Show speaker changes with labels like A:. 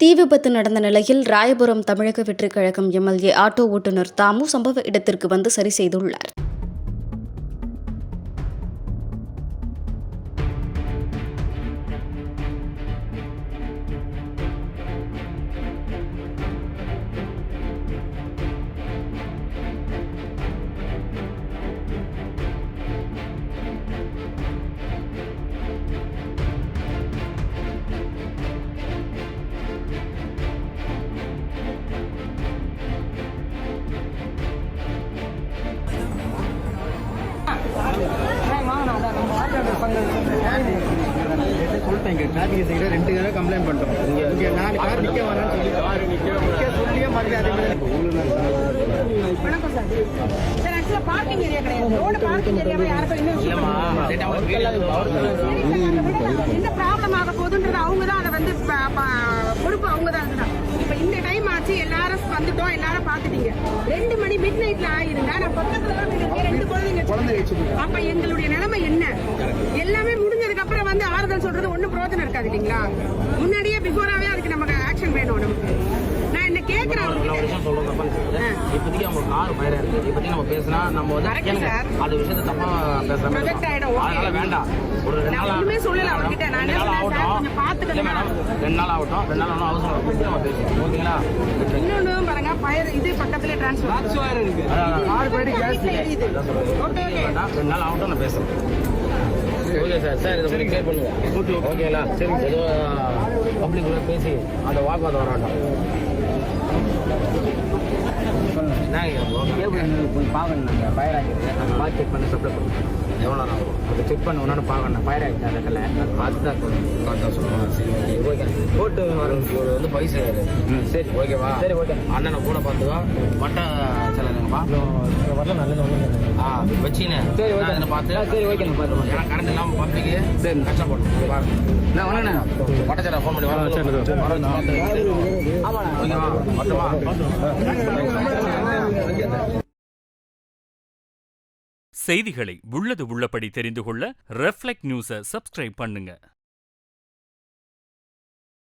A: தீ விபத்து நடந்த நிலையில் ராயபுரம் தமிழக வெற்றிக் கழகம் எம்எல்ஏ ஆட்டோ ஓட்டுநர் தாமு சம்பவ இடத்திற்கு வந்து சரி செய்துள்ளார்.
B: சொல்லிட்டேன் டிராஃபிக் சைடு 2 தடவை கம்ப்ளைண்ட் பண்ணிட்டோம். இங்கே 4 கார் நிற்க வேணாம்னு சொல்லியே மறுபடியும் அதே மாதிரி
C: வணக்கம் சார். சார் ஆக்சுவலாக பார்க்கிங் ஏரியா கிடையாது. ரோடு பார்க்கிங் ஏரியாவை யாருக்கும் என்ன ப்ராப்ளம் ஆக போகுதுன்றது அவங்க தான் அதை வந்து பொறுப்பு அவங்க தான். அதுதான் இப்போ இந்த டைம் ஆச்சு, எல்லாரும் வந்துட்டோம், எல்லாரும் பார்த்துட்டீங்க. 2 மணி மிட் நைட்ல ஆயிருந்தா நான் பக்கத்துல தான் 2 குழந்தைங்க. அப்ப எங்களுடைய நிலைமை என்ன? எல்லாமே முடிஞ்சதுக்கு அப்புறம் வந்து ஆறுதல் சொல்றது ஒன்னும் பிரயோஜனம் இருக்காது இல்லைங்களா? முன்னாடியே பிஃபோராவே அதுக்கு நமக்கு ஆக்ஷன் வேணும். நமக்கு நான் என்ன கேட்கிறேன்,
D: இப்போதைக்கு அவங்க கார் பயிரா இருக்கு. இப்போதைக்கு நம்ம பேசினா நம்ம வந்து அது விஷயத்தை தப்பா பேசுறோம். அதனால வேண்டாம். ஒரு 2 நாள்
C: ஒண்ணுமே சொல்லல அவர்கிட்ட. நான்
D: 2 நாள் ஆகட்டும். 2 நாள் ஆகட்டும். 2 நாள் அவசரம் நம்ம பேசுவோம். ஓகேங்களா?
C: இன்னொன்னு பாருங்க, பயிர் இது பக்கத்துல டிரான்ஸ்ஃபர் இருக்கு.
D: கார் போயிட்டு கேஸ் ஓகே 2 நாள் ஆகட்டும். நான் பேசுறேன். Okay sir. சார் இதை பண்ணி கிளியர் பண்ணுவோம். ஓகேங்களா? சரி. ஏதோ பப்ளிக் பேசி அந்த வாக்குவாதம் வர வேண்டாம்.
B: போய் பார்க்கணும். நாங்கள் ஃபயர் ஆகிடுது. நாங்கள் பார்த்து செக் பண்ணி சப்ளை பண்ணுவோம்.
D: எவ்வளோ நேரம் ஆகும்?
B: அதை செக் பண்ண ஒன்று பார்க்கணும். ஃபயர் ஆகிடுச்சு அந்த இடத்துல. நாங்கள் பார்த்து தான்
D: சொல்லுவோம். சரி ஓகே. போட்டு வரவங்களுக்கு வந்து பைசா சரி ஓகேவா? சரி ஓகே. அண்ணனை கூட பார்த்துக்கோ. பட்டை செலவுங்கப்பா
B: வரல நல்லது
D: வச்சுன்னு
B: சரி ஓகே
D: பார்த்து.
B: சரி ஓகே நான் பார்த்துருவோம்.
D: ஏன்னா கரண்ட் இல்லாமல் பப்ளிக்கு சரி கஷ்டப்படும் பாருங்க.
B: நான் வரேண்ணே
D: பட்டச்சலை ஃபோன் பண்ணி வர ஓகேவா? மட்டுமா
E: செய்திகளை உள்ளது உள்ளபடி தெரிந்து கொள்ள ரெஃப்ளெக்ட் நியூஸை சப்ஸ்கிரைப் பண்ணுங்க.